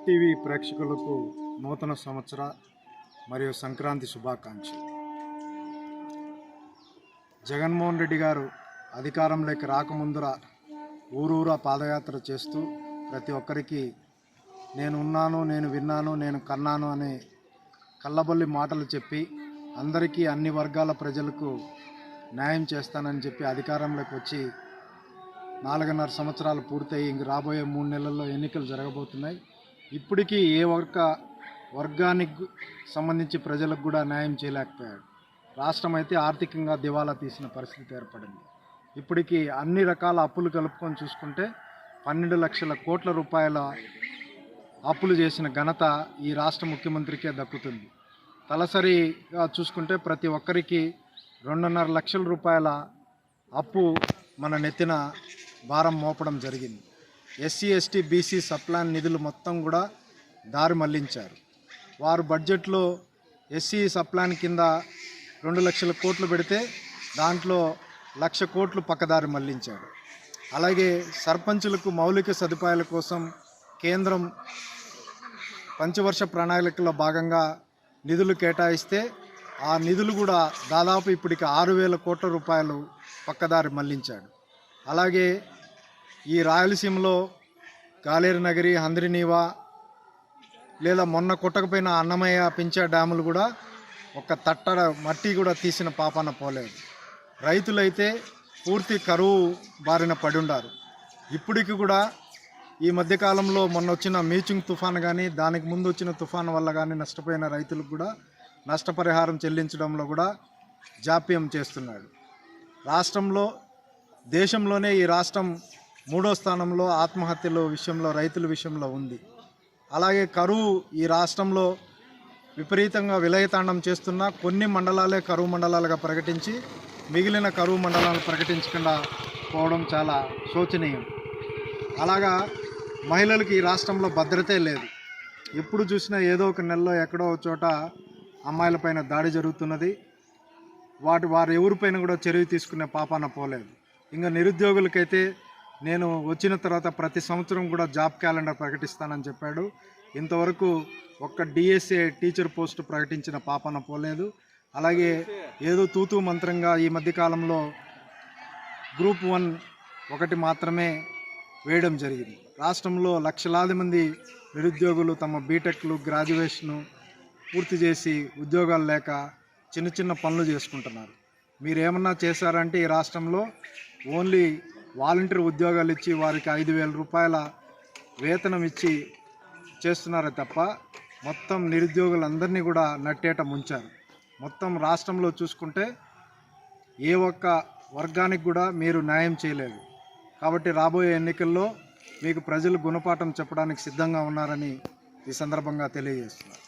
TV ప్రేక్షకులకు నూతన సంవత్సర మరియు సంక్రాంతి శుభాకాంక్షలు. జగన్మోహన్ రెడ్డి గారు అధికారంలోకి రాకముందర ఊరూరా పాదయాత్ర చేస్తూ ప్రతి ఒక్కరికి నేను ఉన్నాను, నేను విన్నాను, నేను కన్నాను అనే కళ్ళబొల్లి మాటలు చెప్పి అందరికీ అన్ని వర్గాల ప్రజలకు న్యాయం చేస్తానని చెప్పి అధికారంలోకి వచ్చి 4.5 సంవత్సరాలు పూర్తయి ఇంక రాబోయే 3 నెలల్లో ఎన్నికలు జరగబోతున్నాయి. ఇప్పటికీ ఏ వర్గానికి సంబంధించి ప్రజలకు కూడా న్యాయం చేయలేకపోయాడు. రాష్ట్రం అయితే ఆర్థికంగా దివాలా తీసిన పరిస్థితి ఏర్పడింది. ఇప్పటికీ అన్ని రకాల అప్పులు కలుపుకొని చూసుకుంటే 12 లక్షల కోట్ల రూపాయల అప్పులు చేసిన ఘనత ఈ రాష్ట్ర ముఖ్యమంత్రికే దక్కుతుంది. తలసరిగా చూసుకుంటే ప్రతి ఒక్కరికి 2.5 లక్షల రూపాయల అప్పు మన నెత్తిన భారం మోపడం జరిగింది. ఎస్సీ ఎస్టీ బీసీ సప్లాన్ నిధులు మొత్తం కూడా దారి మళ్లించారు. వారు బడ్జెట్లో ఎస్సీ సప్లాన్ కింద 2 లక్షల కోట్లు పెడితే దాంట్లో 1,00,000 కోట్లు పక్కదారి మళ్లించారు. అలాగే సర్పంచులకు మౌలిక సదుపాయాల కోసం కేంద్రం పంచవర్ష ప్రణాళికలో భాగంగా నిధులు కేటాయిస్తే ఆ నిధులు కూడా దాదాపు ఇప్పటికి 6,000 కోట్ల రూపాయలు పక్కదారి మళ్లించాడు. అలాగే ఈ రాయలసీమలో గాలేరు నగరి, హంద్రినీవా లేదా మొన్న కొట్టకపోయిన అన్నమయ్య, పింఛా డ్యాములు కూడా ఒక తట్టడ మట్టి కూడా తీసిన పాపాన పోలేదు. రైతులైతే పూర్తి కరువు బారిన పడి ఉన్నారు. ఇప్పటికి కూడా ఈ మధ్యకాలంలో మొన్న వచ్చిన మీచింగ్ తుఫాను కానీ దానికి ముందు వచ్చిన తుఫాను వల్ల కానీ నష్టపోయిన రైతులకు కూడా నష్టపరిహారం చెల్లించడంలో కూడా జాప్యం చేస్తున్నాడు. రాష్ట్రంలో దేశంలోనే ఈ రాష్ట్రం 3వ స్థానంలో ఆత్మహత్యల విషయంలో రైతుల విషయంలో ఉంది. అలాగే కరువు ఈ రాష్ట్రంలో విపరీతంగా విలయతాండం చేస్తున్న కొన్ని మండలాలే కరువు మండలాలుగా ప్రకటించి మిగిలిన కరువు మండలాలు ప్రకటించకుండా పోవడం చాలా శోచనీయం. అలాగా మహిళలకు ఈ రాష్ట్రంలో భద్రతే లేదు. ఎప్పుడు చూసినా ఏదో ఒక నెలలో ఎక్కడో చోట అమ్మాయిలపైన దాడి జరుగుతున్నది. వారు ఎవరిపైన కూడా చర్య తీసుకునే పాపాన పోలేదు. ఇంకా నిరుద్యోగులకైతే నేను వచ్చిన తర్వాత ప్రతి సంవత్సరం కూడా జాబ్ క్యాలెండర్ ప్రకటిస్తానని చెప్పాడు. ఇంతవరకు ఒక్క డిఎస్ఏ టీచర్ పోస్టు ప్రకటించిన పాపాన పోలేదు. అలాగే ఏదో తూతూ మంత్రంగా ఈ మధ్యకాలంలో గ్రూప్ 1 ఒకటి మాత్రమే వేయడం జరిగింది. రాష్ట్రంలో లక్షలాది మంది నిరుద్యోగులు తమ బీటెక్లు, గ్రాడ్యుయేషను పూర్తి చేసి ఉద్యోగాలు లేక చిన్న చిన్న పనులు చేసుకుంటున్నారు. మీరేమన్నా చేశారంటే ఈ రాష్ట్రంలో ఓన్లీ వాలంటీర్ ఉద్యోగాలు ఇచ్చి వారికి 5,000 రూపాయల వేతనం ఇచ్చి చేస్తున్నారే తప్ప మొత్తం నిరుద్యోగులందరినీ కూడా నట్టేట ముంచారు. మొత్తం రాష్ట్రంలో చూసుకుంటే ఏ ఒక్క వర్గానికి కూడా మీరు న్యాయం చేయలేదు. కాబట్టి రాబోయే ఎన్నికల్లో మీకు ప్రజలు గుణపాఠం చెప్పడానికి సిద్ధంగా ఉన్నారని ఈ సందర్భంగా తెలియజేస్తున్నారు.